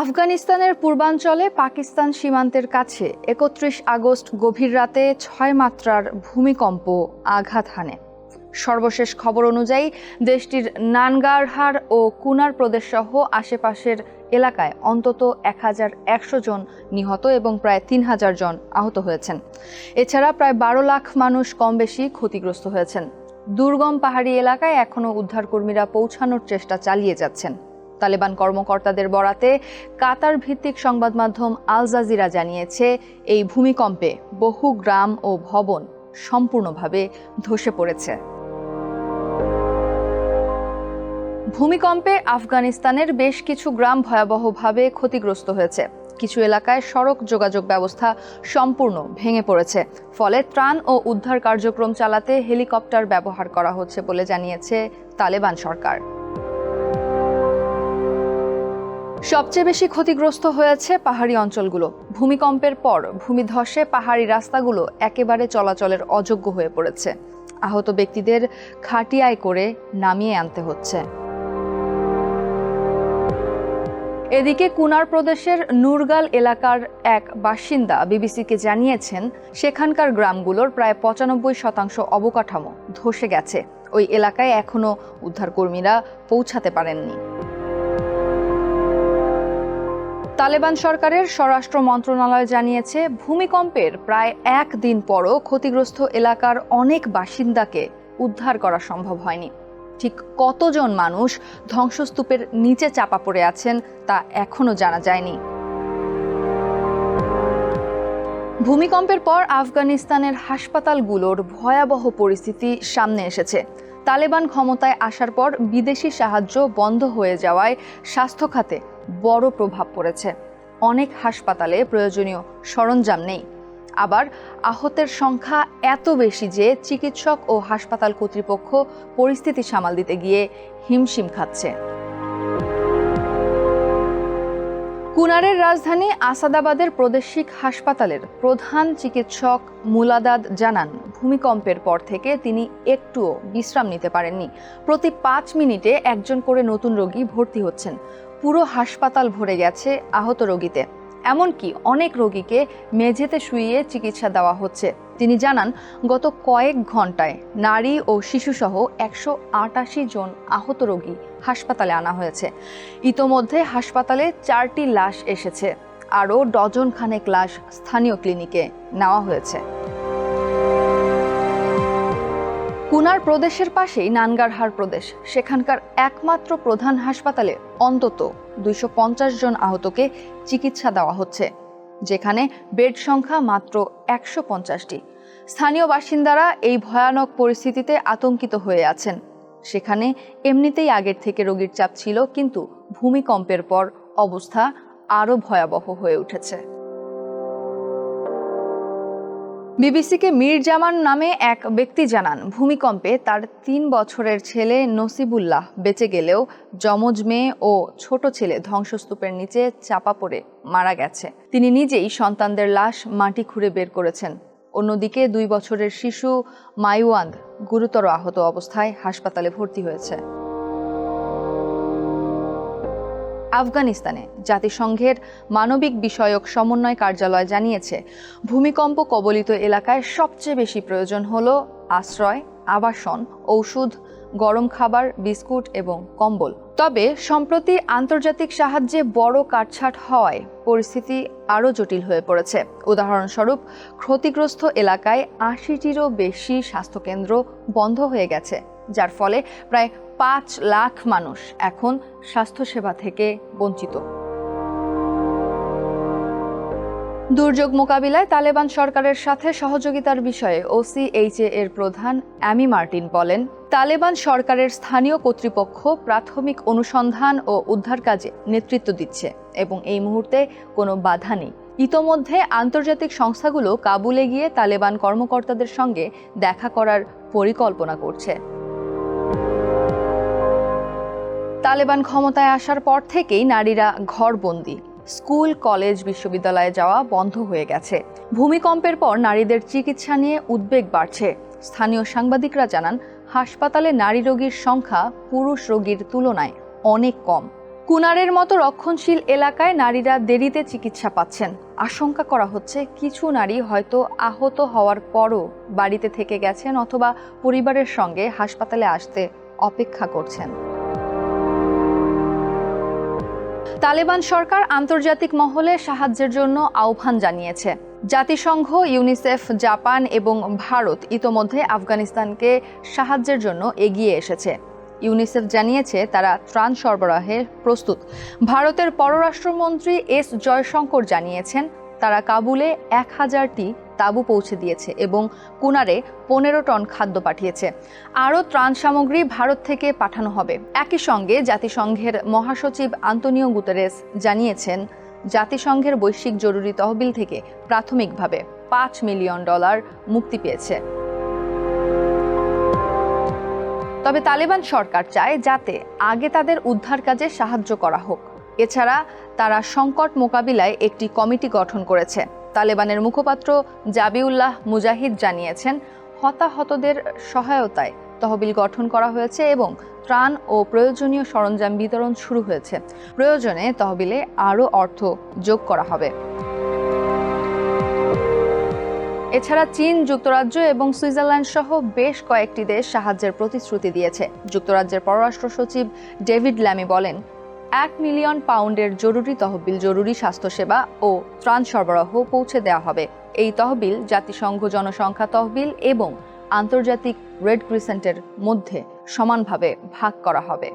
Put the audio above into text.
আফগানিস্তানের পূর্বাঞ্চলে পাকিস্তান সীমান্তের কাছে ৩১ আগস্ট গভীর রাতে ৬ মাত্রার ভূমিকম্প আঘাত হানে। সর্বশেষ খবর অনুযায়ী দেশটির নানগারহার ও কুনার প্রদেশ সহ আশেপাশের এলাকায় অন্তত ১১০০ জন নিহত এবং প্রায় ৩০০০ জন আহত হয়েছেন। এছাড়া প্রায় ১২ লাখ মানুষ কম বেশি ক্ষতিগ্রস্ত হয়েছেন। দুর্গম পাহাড়ি এলাকায় এখনও উদ্ধারকর্মীরা পৌঁছানোর চেষ্টা চালিয়ে যাচ্ছেন। তালেবান কর্মকর্তাদের বরাতে কাতার ভিত্তিক সংবাদ মাধ্যম আল জাজিরা জানিয়েছে, এই ভূমিকম্পে বহু গ্রাম ও ভবন সম্পূর্ণভাবে ধসে পড়েছে। ভূমিকম্পে আফগানিস্তানের বেশ কিছু গ্রাম ভয়াবহভাবে ক্ষতিগ্রস্ত হয়েছে। কিছু এলাকায় সড়ক যোগাযোগ ব্যবস্থা সম্পূর্ণ ভেঙে পড়েছে। ফলে ত্রাণ ও উদ্ধার কার্যক্রম চালাতে হেলিকপ্টার ব্যবহার করা হচ্ছে বলে জানিয়েছে তালেবান সরকার। সবচেয়ে বেশি ক্ষতিগ্রস্ত হয়েছে পাহাড়ি অঞ্চলগুলো। ভূমিকম্পের পর ভূমিধসে পাহাড়ি রাস্তাগুলো একেবারে চলাচলের অযোগ্য হয়ে পড়েছে। আহত ব্যক্তিদের খাটিয়ায় করে নামিয়ে আনতে হচ্ছে। এদিকে কুনার প্রদেশের নুরগাল এলাকার এক বাসিন্দা বিবিসিকে জানিয়েছেন, সেখানকার গ্রামগুলোর প্রায় ৯৫% অবকাঠামো ধসে গেছে। ওই এলাকায় এখনো উদ্ধারকর্মীরা পৌঁছাতে পারেননি। তালেবান সরকারের স্বরাষ্ট্র মন্ত্রণালয় জানিয়েছে, ভূমিকম্পের প্রায় একদিন পরও ক্ষতিগ্রস্ত এলাকার অনেক বাসিন্দাকে উদ্ধার করা সম্ভব হয়নি। ঠিক কতজন মানুষ ধ্বংসস্তূপের নিচে চাপা পড়ে আছেন তা এখনো জানা যায়নি। ভূমিকম্পের পর আফগানিস্তানের হাসপাতালগুলোর ভয়াবহ পরিস্থিতি সামনে এসেছে। তালেবান ক্ষমতায় আসার পর বিদেশি সাহায্য বন্ধ হয়ে যাওয়ায় স্বাস্থ্য খাতে বড় প্রভাব পড়েছে। অনেক হাসপাতালে প্রয়োজনীয় সরঞ্জাম নেই। আবার আহতের সংখ্যা এত বেশি যে চিকিৎসক ও হাসপাতাল কর্তৃপক্ষ পরিস্থিতি সামাল দিতে গিয়ে হিমশিম খাচ্ছে। কুনারের রাজধানী আসাদাবাদের প্রাদেশিক হাসপাতালের প্রধান চিকিৎসক মুলাদাদ জানান, ভূমিকম্পের পর থেকে তিনি একটুও বিশ্রাম নিতে পারেননি। প্রতি ৫ মিনিটে একজন করে নতুন রোগী ভর্তি হচ্ছেন। পুরো হাসপাতাল ভরে গেছে আহত রোগীতে। এমনকি অনেক রোগীকে মেঝেতে শুইয়ে চিকিৎসা দেওয়া হচ্ছে। তিনি জানান, গত কয়েক ঘন্টায় নারী ও শিশুসহ ১৮৮ জন আহত রোগী হাসপাতালে আনা হয়েছে। ইতোমধ্যে হাসপাতালে ৪টি লাশ এসেছে। আরও ডজন খানেক লাশ স্থানীয় ক্লিনিকে নেওয়া হয়েছে। কুনার প্রদেশের পাশেই নানগারহার প্রদেশ। সেখানকার একমাত্র প্রধান হাসপাতালে অন্তত ২৫০ জন আহতকে চিকিৎসা দেওয়া হচ্ছে, যেখানে বেড সংখ্যা মাত্র ১৫০টি। স্থানীয় বাসিন্দারা এই ভয়ানক পরিস্থিতিতে আতঙ্কিত হয়ে আছেন। সেখানে এমনিতেই আগের থেকে রোগীর চাপ ছিল, কিন্তু ভূমিকম্পের পর অবস্থা আরও ভয়াবহ হয়ে উঠেছে। বিবিসিকে মীর জামান নামে এক ব্যক্তি জানান, ভূমিকম্পে তার ৩ বছরের ছেলে নসিবুল্লাহ বেঁচে গেলেও যমজ মেয়ে ও ছোট ছেলে ধ্বংসস্তূপের নিচে চাপা পড়ে মারা গেছে। তিনি নিজেই সন্তানদের লাশ মাটি খুঁড়ে বের করেছেন। অন্যদিকে ২ বছরের শিশু মাইওয়ান্দ গুরুতর আহত অবস্থায় হাসপাতালে ভর্তি হয়েছে। আফগানিস্তানে জাতিসংঘের মানবিক বিষয়ক সমন্বয় কার্যালয় জানিয়েছে, ভূমিকম্প কবলিত এলাকায় সবচেয়ে বেশি প্রয়োজন হলো আশ্রয়, আবাসন, ঔষধ, গরম খাবার, বিস্কুট এবং কম্বল। তবে সম্প্রতি আন্তর্জাতিক সাহায্যে বড় কাটছাঁট হওয়ায় পরিস্থিতি আরও জটিল হয়ে পড়েছে। উদাহরণস্বরূপ, ক্ষতিগ্রস্ত এলাকায় ৮০টিরও বেশি স্বাস্থ্যকেন্দ্র বন্ধ হয়ে গেছে, যার ফলে প্রায় ৫ লাখ মানুষ এখন স্বাস্থ্যসেবা থেকে বঞ্চিত। দুর্যোগ মোকাবিলায় তালেবান সরকারের সাথে সহযোগিতার বিষয়ে OCHA এর প্রধান অ্যামি মার্টিন বলেন, তালেবান সরকারের স্থানীয় কর্তৃপক্ষ প্রাথমিক অনুসন্ধান ও উদ্ধার কাজে নেতৃত্ব দিচ্ছে এবং এই মুহূর্তে কোনো বাধা নেই। ইতোমধ্যে আন্তর্জাতিক সংস্থাগুলো কাবুলে গিয়ে তালেবান কর্মকর্তাদের সঙ্গে দেখা করার পরিকল্পনা করছে। তালেবান ক্ষমতায় আসার পর থেকেই নারীরা ঘরবন্দি। স্কুল, কলেজ, বিশ্ববিদ্যালয়ে যাওয়া বন্ধ হয়ে গেছে। ভূমিকম্পের পর নারীদের চিকিৎসা নিয়ে উদ্বেগ বাড়ছে। স্থানীয় সাংবাদিকরা জানান, হাসপাতালে নারী রোগীর সংখ্যা পুরুষ রোগীর তুলনায় অনেক কম। কুনারের মতো রক্ষণশীল এলাকায় নারীরা দেরিতে চিকিৎসা পাচ্ছেন। আশঙ্কা করা হচ্ছে কিছু নারী হয়তো আহত হওয়ার পরও বাড়িতে থেকে গেছেন অথবা পরিবারের সঙ্গে হাসপাতালে আসতে অপেক্ষা করছেন। তালেবান সরকার আন্তর্জাতিক মহলে সাহায্যের জন্য আহ্বান জানিয়েছে। জাতিসংঘ, ইউনিসেফ, জাপান এবং ভারত ইতোমধ্যে আফগানিস্তানকে সাহায্যের জন্য এগিয়ে এসেছে। ইউনিসেফ জানিয়েছে তারা ত্রাণ সরবরাহে প্রস্তুত। ভারতের পররাষ্ট্রমন্ত্রী এস জয়শঙ্কর জানিয়েছেন তারা কাবুলে 1000টি তাঁবু পৌঁছে দিয়েছে এবং কুনারে 15 টন খাদ্য পাঠিয়েছে। আরও ত্রাণ সামগ্রী ভারত থেকে পাঠানো হবে। একই সঙ্গে জাতিসংঘের মহাসচিব আন্তোনিও গুতেরেস জানিয়েছেন জাতিসংঘের বৈশ্বিক জরুরি তহবিল থেকে প্রাথমিকভাবে $5 মিলিয়ন মুক্তি পেয়েছে। তবে তালেবান সরকার চায় যাতে আগে তাদের উদ্ধার কাজে সাহায্য করা হোক। এছাড়া তারা সংকট মোকাবিলায় একটি কমিটি গঠন করেছে। তালেবানের মুখপাত্র জাবিউল্লাহ মুজাহিদ জানিয়েছেন হতাহতদের সহায়তায় তহবিল গঠন করা হয়েছে এবং ত্রাণ ও প্রয়োজনীয় সরঞ্জাম বিতরণ শুরু হয়েছে। প্রয়োজনে তহবিলে আরও অর্থ যোগ করা হবে। এছাড়া চীন, যুক্তরাজ্য এবং সুইজারল্যান্ড সহ বেশ কয়েকটি দেশ সাহায্যের প্রতিশ্রুতি দিয়েছে। যুক্তরাজ্যের পররাষ্ট্র সচিব ডেভিড ল্যামি বলেন, 1 মিলিয়ন পাউন্ডের জরুরি তহবিল জরুরি স্বাস্থ্যসেবা ও ত্রাণ সরবরাহ পৌঁছে দেওয়া হবে। এই তহবিল জাতিসংঘ জনসংখ্যা তহবিল এবং আন্তর্জাতিক রেড ক্রিসেন্টের মধ্যে সমানভাবে ভাগ করা হবে।